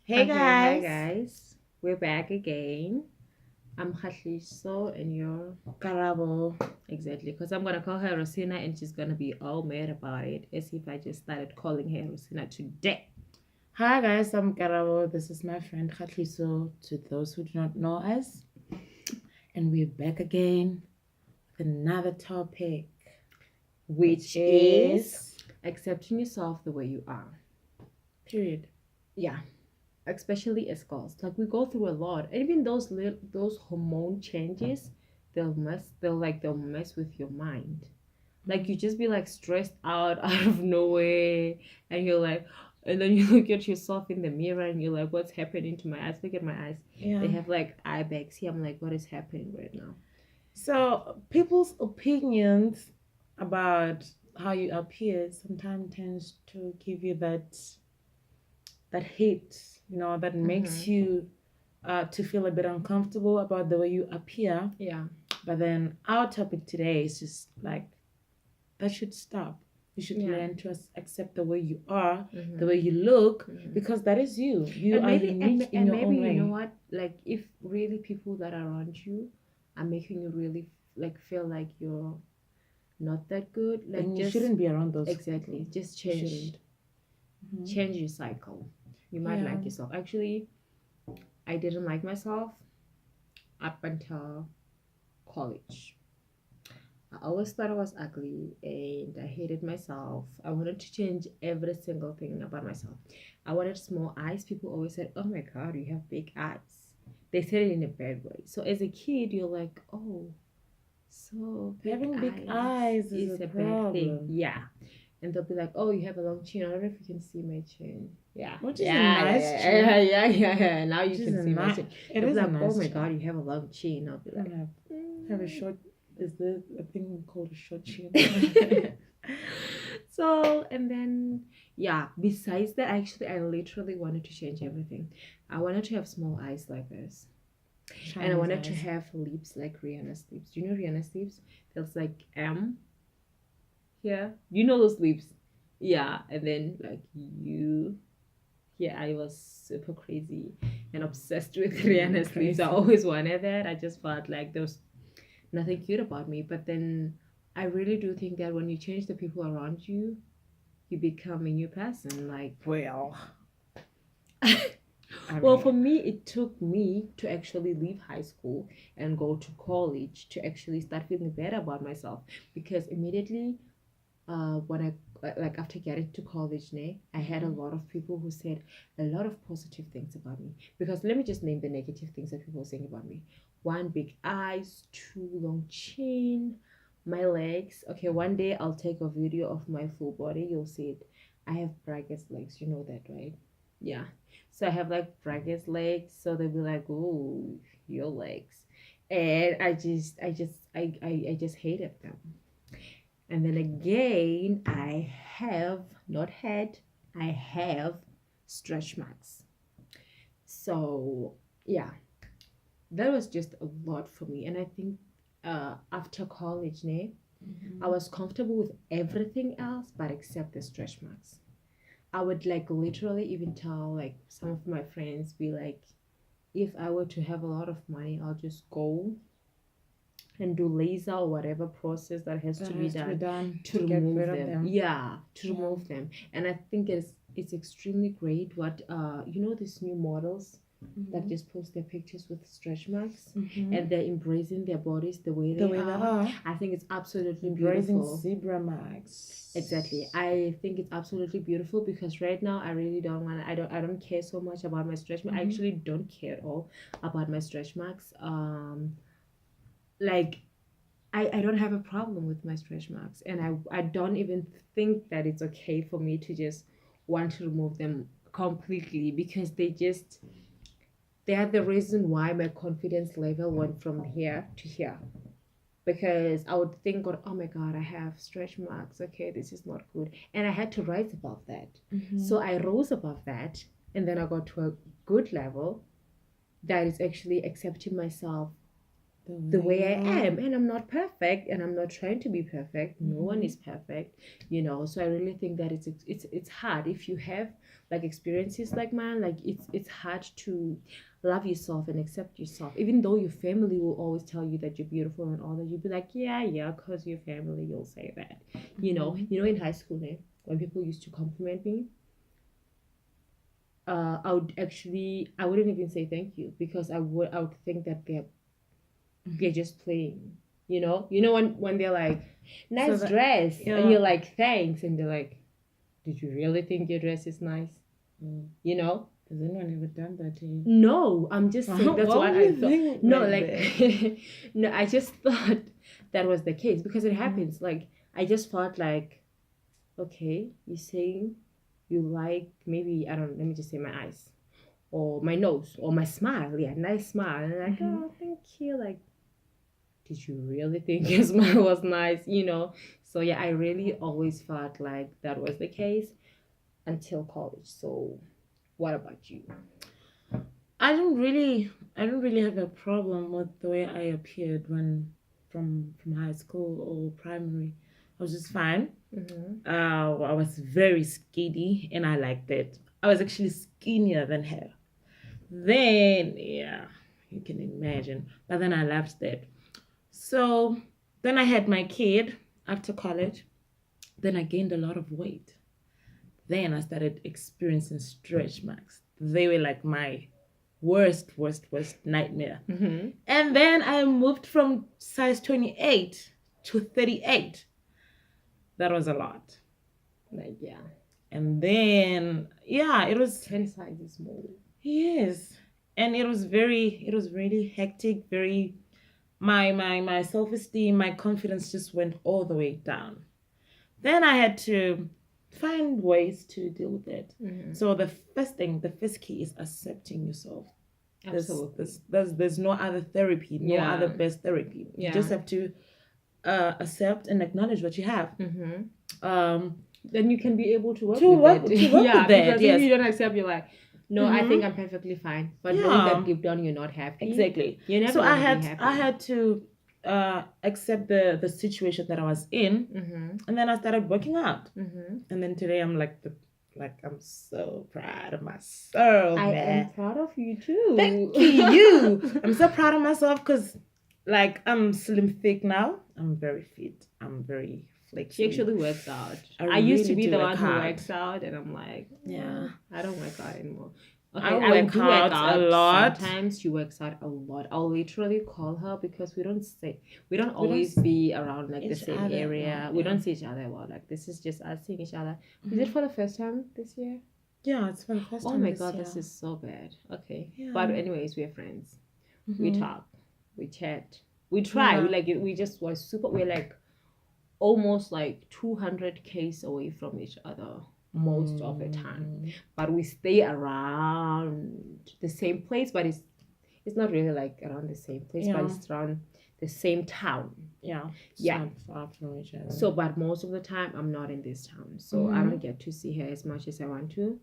Hey Okay, hi guys, guys. We're back again. I'm Khashliso and you're Karabo. exactly because I'm gonna call her Rosina and she's gonna be all mad about it as if I just started calling her Rosina today. Hi guys, I'm Karabo. This is my friend Khatliso. To those who do not know us, and we're back again with another topic, which Which is is accepting yourself the way you are. period. Yeah, especially as girls. Like we go through a lot. And even those hormone changes, they'll mess with your mind. Like you just be like stressed out out of nowhere, and you're like, and then you look at yourself in the mirror and you're like, what's happening to my eyes? Look at my eyes. Yeah. They have like eye bags here. I'm like, what is happening right now? So people's opinions about how you appear sometimes tends to give you that hit, that makes Mm-hmm. you to feel a bit uncomfortable about the way you appear. Yeah. But then our topic today is just like that should stop. You should Yeah. learn to accept the way you are, the way Mm-hmm. you look, Mm-hmm. because that is you. You And are maybe unique in and your maybe own you know way. what? Like if really people that are around you are making you really like feel like you're not that good, like Then you just shouldn't be around those exactly people. just You shouldn't. Hmm. change your cycle. You might Yeah. like yourself. Actually, I didn't like myself up until college. I always thought I was ugly and I hated myself. I wanted to change every single thing about myself. I wanted small eyes. People always said, oh my God, you have big eyes. They said it in a bad way. So as a kid, you're like, oh, so big Having big eyes eyes is a is a bad thing. problem, Yeah. And they'll be like, oh, you have a long chin. I don't know if you can see my chin. Yeah. which is a Yeah, yeah, nice yeah, yeah, chin. yeah, yeah, yeah. Now Which you is can a see my nice. chin. It They'll be is a like, oh nice my chin. God, you have a long chin. I'll be I like, have a short. Is there a thing called a short chin? So, and then, yeah, besides that, actually, I literally wanted to change everything. I wanted to have small eyes like this. And I Chinese wanted to eyes. have lips like Rihanna's lips. Do you know Rihanna's lips? There's like M here. You know those lips? Yeah. And then like you. Yeah, I was super crazy and obsessed with Rihanna's lips. I Crazy. always wanted that. I just felt like there was nothing cute about me. But then I really do think that when you change the people around you, you become a new person. Like, Well, I well, for mean, me, it took me to actually leave high school and go to college to actually start feeling better about myself because immediately when I like after getting to college now, I had a Mhm. lot of people who said a lot of positive things about me. Because let me just name the negative things that people were saying about me. One, big eyes, two, long chin, my legs. Okay, one day I'll take a video of my full body. You'll see it. I have braggers legs. You know that, right? Yeah. So I have like braggers legs. So they'll be like, "Oh, your legs," and I just hated them. And then again, I have not had, I have stretch marks. So, yeah, that was just a lot for me. And I think after college, I Mhm. was comfortable with everything else but except the stretch marks. I would like literally even tell like some of my friends, be like, if I were to have a lot of money, I'll just go and do laser or whatever process that has That to be has to be done done to to get remove rid of them. them. Yeah, to Yeah. remove them. And I think it's extremely great what you know these new models that Hmm. just post their pictures with stretch marks Hmm. and they're embracing their bodies the way The they way they are. are, I think it's absolutely embracing beautiful. zebra max. Exactly. I think it's absolutely beautiful because right now I really don't want I don't care so much about my stretch marks. I Hmm. actually don't care at all about my stretch marks. Like I don't have a problem with my stretch marks and I don't even think that it's okay for me to just want to remove them completely because they are the reason why my confidence level went from here to here because I would think oh my god, I have stretch marks, okay, this is not good, and I had to rise above that. Hmm. So I rose above that and then I got to a good level that is actually accepting myself the way I you are. am, and I'm not perfect, and I'm not trying to be perfect. No one Mhm. is perfect, so I really think that it's hard if you have like experiences like mine. Like it's hard to love yourself and accept yourself, even though your family will always tell you that you're beautiful and all that. You'll be like, yeah, because your family, you'll say that. Mhm. In high school, when people used to compliment me, I wouldn't even say thank you because I would think that they're just playing. When they're like, So nice that dress, and yeah. you're like, thanks, and they're like, did you really think your dress is nice? Mm. You know? Has anyone ever done that to you? No, I'm just saying that's Why what would I you thought. think No, like that? like no, I just thought that was the case because it Mhm. happens. Like I just felt like, okay, you're saying you like maybe I don't know, let me just say my eyes or my nose or my smile. Yeah, nice smile. And like, Mhm. oh, thank you. Like, did you really think your smile was nice? So yeah, I really always felt like that was the case until college. So what about you? I don't really have a problem with the way I appeared when from high school or primary. I was just fine. Mm-hmm. I was very skinny and I liked it. I was actually skinnier than her. Then yeah, you can imagine. But then I loved that. So then I had my kid after college. Then I gained a lot of weight. Then I started experiencing stretch marks. They were like my worst nightmare. Mm-hmm. And then I moved from size 28 to 38. That was a lot. Like yeah, And then, yeah, it was, 10 sizes more. yes. And it was really hectic, very, my self-esteem, my confidence just went all the way down. Then I had to find ways to deal with it. Mm-hmm. So the first key is accepting yourself. There's Absolutely. there's there's no other therapy, no other Yeah. best therapy. You Yeah. just have to accept and acknowledge what you have. Mm-hmm. Um, Then you can be able to work to with work it. to work Yeah, with that, because if yes. you don't accept, you're like, no, I think Mm-hmm. I'm perfectly fine. But knowing Yeah, that deep down you're not happy, exactly. you're never So I gonna be had happy. I had to accept the situation that I was in, Mm-hmm. and then I started working out. Mm-hmm. And then today I'm like I'm so proud of myself, I man. am proud of you too. Thank you. I'm so proud of myself because, like, I'm slim thick now. I'm very fit. I'm very She flexible. actually works out. I I used to really be do the work one who hard. works out, and I'm like, Yeah. I don't work out anymore. Okay, I I work do work out out a lot. sometimes. She works out a lot. I'll literally call her because we don't don't always s- be around like the each same other a area. lot, We yeah. don't see each other a lot. Like this is just us seeing each other. Is it Mhm. for the first time this year? Yeah, it's for the first Oh time my this god, year. this is so bad. Okay, Yeah. but anyways, we're friends. We Mhm. talk, we chat, we try. Yeah. We just were super. We're like almost like 200 k's away from each other most of the time, Mhm. but we stay around the same place. But it's not really like around the same place, but Yeah. it's around the same town. Yeah. It's Yeah. not far from each other. So, but most of the time, I'm not in this town, so I Mhm. don't get to see her as much as I want to.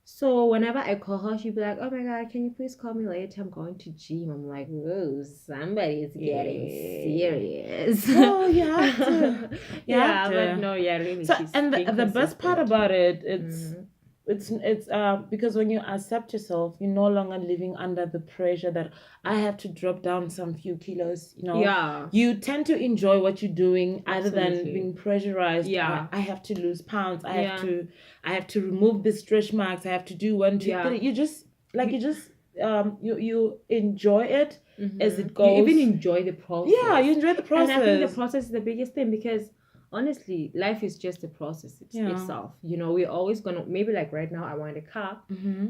So whenever I call her, she'd be like, "Oh my god, can you please call me later? I'm going to gym." I'm like, "Whoa, somebody's getting Yeah. serious." Well, you have to. You Yeah, have but to. no, yeah, really. So, She's and the, being the best part consistent. about it, it's Mhm. it's because when you accept yourself, you're no longer living under the pressure that I have to drop down some few kilos. Yeah, You tend to enjoy what you're doing, other than Absolutely. being pressurized. Yeah. I have to lose pounds. I Yeah. have to remove the stretch marks. I have to do 1, 2, Yeah. 3. You just like We- you just you enjoy it as it You goes. even enjoy the process. Yeah, you enjoy the process. And I think the process is the biggest thing because honestly, life is just a process Yeah. itself. We're always gonna maybe like right now I want a car. Mm-hmm.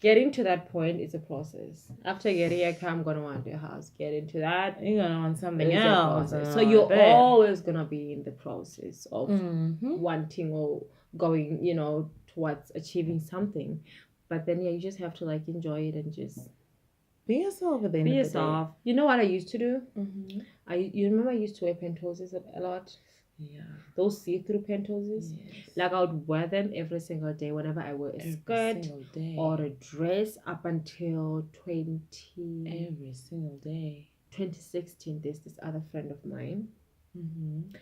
Getting to that point is a process. After getting a car, I'm gonna want a house. Getting to that You're gonna want something is a else. process. So and all you're that. always gonna be in the process of Mhm. wanting or going, towards achieving something. But then yeah, you just have to like enjoy it and just Be yourself at the end be of the day. yourself. You know what I used to do? Mm-hmm. You remember I used to wear pentoses a lot? Yeah. Those see-through pentoses. Yes. Like I would wear them every single day whenever I wear a Every skirt single day. or a dress up until 20. Every single day. 2016, there's this other friend of mine. Mm-hmm.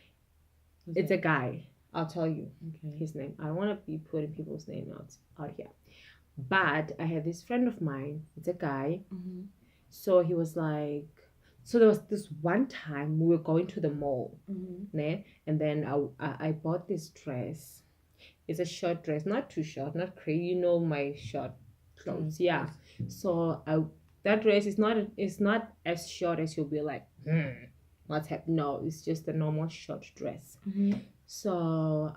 It's a guy. I'll tell you Okay. his name. I don't want to be putting people's name out here. But I had this friend of mine. It's a guy. Mm-hmm. So he was like, so there was this one time we were going to the mall, Mm-hmm. né? And then I bought this dress. It's a short dress, not too short, not crazy. You know my short clothes, yeah. So that dress is not as short as you'll be like, what's happening? No, it's just a normal short dress. Mm-hmm. So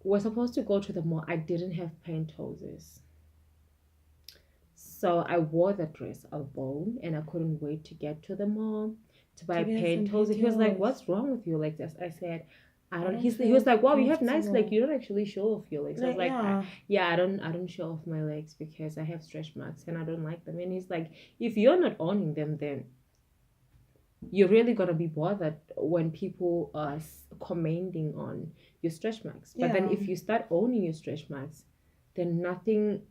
we're supposed to go to the mall. I didn't have pantyhose. So I wore the dress alone and I couldn't wait to get to the mall to buy To get some pantyhose. He was like, pantyhose. "What's wrong with your legs?" I said, "I don't." don't He feel was like, "Wow, you have nice comfortable. legs. You don't actually show off your legs." I was like, yeah. "Yeah, I don't show off my legs because I have stretch marks and I don't like them." And he's like, "If you're not owning them, then you're really gonna be bothered when people are commenting on your stretch marks. But then Yeah. if you start owning your stretch marks, then nothing,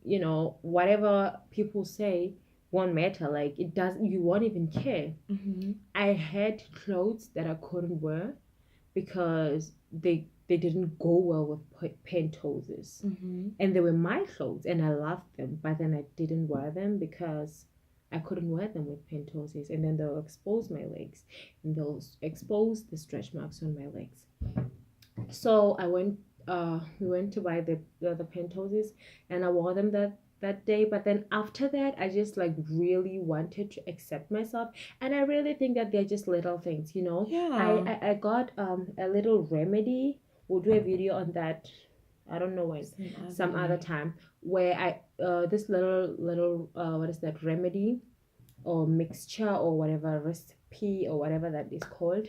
whatever people say won't matter. Like it does, you won't even care." Mm-hmm. I had clothes that I couldn't wear because they didn't go well with pantyhose, Mm-hmm. and they were my clothes and I loved them, but then I didn't wear them because I couldn't wear them with pantyhose, and then they'll expose my legs and they'll expose the stretch marks on my legs. So we went to buy the pantyhose and I wore them that day. But then after that I just like really wanted to accept myself, and I really think that they're just little things, Yeah. I got a little remedy. We'll do a video on that, I don't know when, some other time, where I this little what is that, remedy or mixture or whatever, recipe or whatever that is called.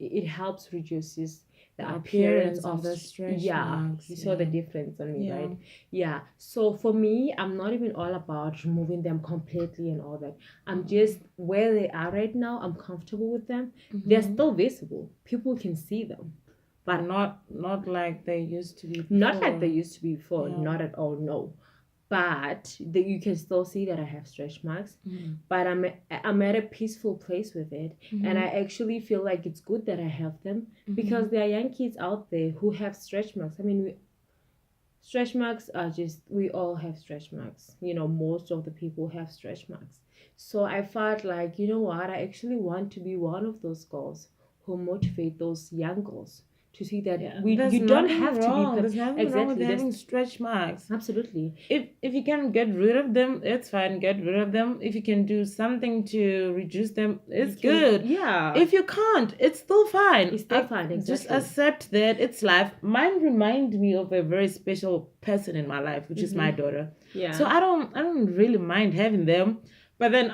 It helps reduces the appearance of the stretch yeah, marks. you saw the difference on me, Yeah. right? Yeah, so for me, I'm not even all about removing them completely and all that. I'm just where they are right now. I'm comfortable with them. They're Mhm. still visible, people can see them, but not like they used to be. not like they before. used to be before. Yeah. Not at all, no. But you can still see that I have stretch marks, Mhm. but I'm at a peaceful place with it, and I actually feel like it's good that I have them, because there are young kids out there who have stretch marks. I mean, stretch marks are just, we all have stretch marks. Most of the people have stretch marks. So I felt like, you know what, I actually want to be one of those girls who motivate those young girls to see that There's you don't nothing have wrong. to be There's nothing wrong with exactly, having stretch marks. absolutely. If you can get rid of them, it's fine. Get rid of them. If you can do something to reduce them, it's good. Yeah. If you can't, it's still fine. It's still fine, Just exactly. accept that it's life. Mine remind me of a very special person in my life, which is my daughter. Yeah. So I don't really mind having them. But then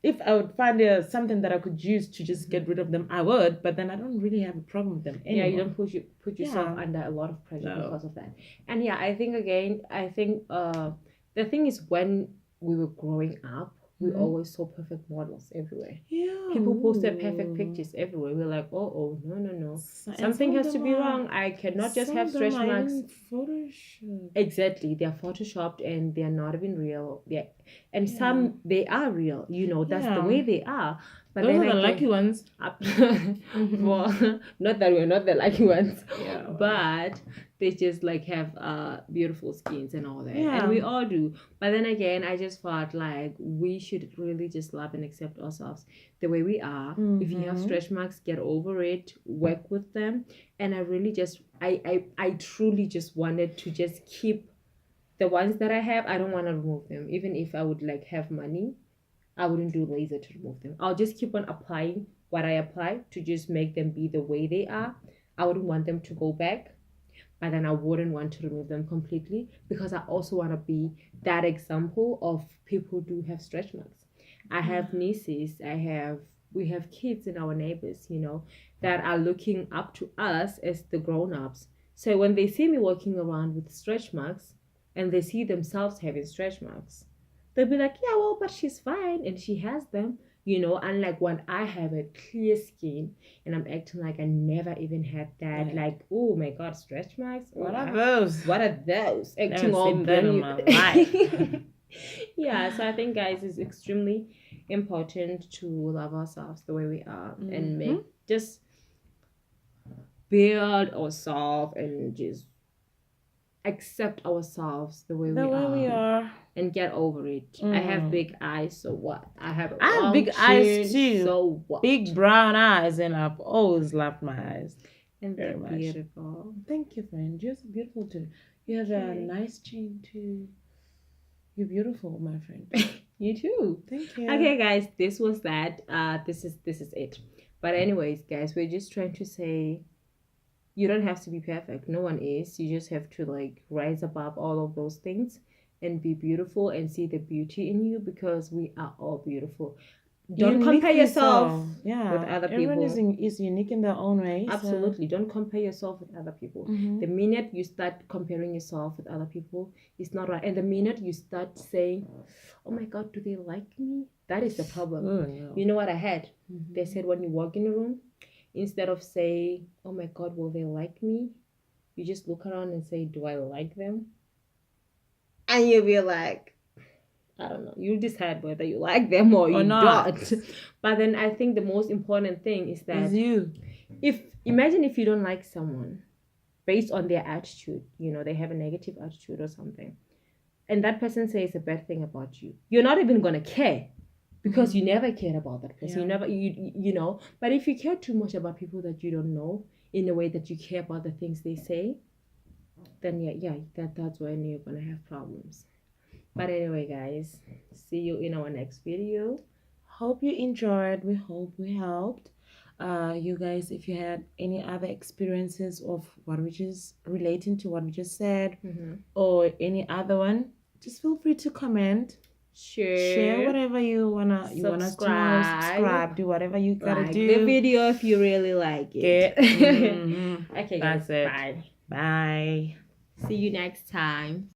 if I would find something that I could use to just get rid of them, I would. But then I don't really have a problem with them anymore. Yeah, you don't put yourself under a lot of pressure because of that. And yeah, I think the thing is, when we were growing up, we always saw perfect models everywhere. Yeah. People posted perfect pictures everywhere. We're like, oh, no. Something has to be wrong. I cannot just have stretch marks. Photoshop. Exactly. They're photoshopped and they're not even real. And some, they are real. That's the way they are. But those then are the lucky ones. Well, not that we're not the lucky ones. Yeah. But they just like have beautiful skins and all that. Yeah. And we all do. But then again, I just felt like we should really just love and accept ourselves the way we are. If you have stretch marks, get over it, work with them. And I really just I truly just wanted to just keep the ones that I have. I don't want to remove them. Even if I would like have money, I wouldn't do laser to remove them. I'll just keep on applying what I apply to just make them be the way they are. I wouldn't want them to go back, but then I wouldn't want to remove them completely, because I also want to be that example of people who do have stretch marks. I have nieces, we have kids in our neighbors, that are looking up to us as the grown-ups. So when they see me walking around with stretch marks and they see themselves having stretch marks, they'll be like, yeah, well, but she's fine and she has them, unlike when I have a clear skin and I'm acting like I never even had that. Yeah. Like, oh my god, stretch marks. What are those? What are those? Acting Never all seen that brand in new. my life. Yeah, so I think, guys, it's extremely important to love ourselves the way we are and Mhm. just build ourselves and just accept ourselves the way The way we are. and get over it. I have Mm. big eyes, so what? I have a I have long big eyes chin, too. so what? Big brown eyes, and I've always loved my eyes. And very they're much. beautiful. Thank you, friend. You're so beautiful too. You have a Okay. nice chin too. You're beautiful, my friend. You too. Thank you. Okay, guys, this was that. This is it. But anyways, guys, we're just trying to say you don't have to be perfect. No one is. You just have to like rise above all of those things and be beautiful and see the beauty in you because we are all beautiful. Don't Unique compare yourself yeah, with other everyone people. is unique in their own way. so- Absolutely. Don't compare yourself with other people. Mhm. The minute you start comparing yourself with other people, it's not right. And the minute you start saying, oh my God, do they like me? That is the problem. Oh, no. You know what I had? Mhm. They said when you walk in a room, instead of saying, oh my God, will they like me? You just look around and say, do I like them? And you'll be like, I don't know. You decide whether you like them or you not. don't. But then I think the most important thing is that It's you. imagine if you don't like someone based on their attitude, they have a negative attitude or something, and that person says a bad thing about you, you're not even gonna care because you never cared about that person. You Yeah. never you know. But if you care too much about people that you don't know in a way that you care about the things they say, then that's when you're gonna have problems. But anyway, guys, see you in our next video. Hope you enjoyed. We hope we helped. You guys, if you had any other experiences of what we just relating to what we just said, or any other one, just feel free to comment, share whatever you wanna us to know, subscribe, do whatever you gotta Like do. the video if you really like it. Mhm. Okay, That's guys, it. bye. Bye. See you next time.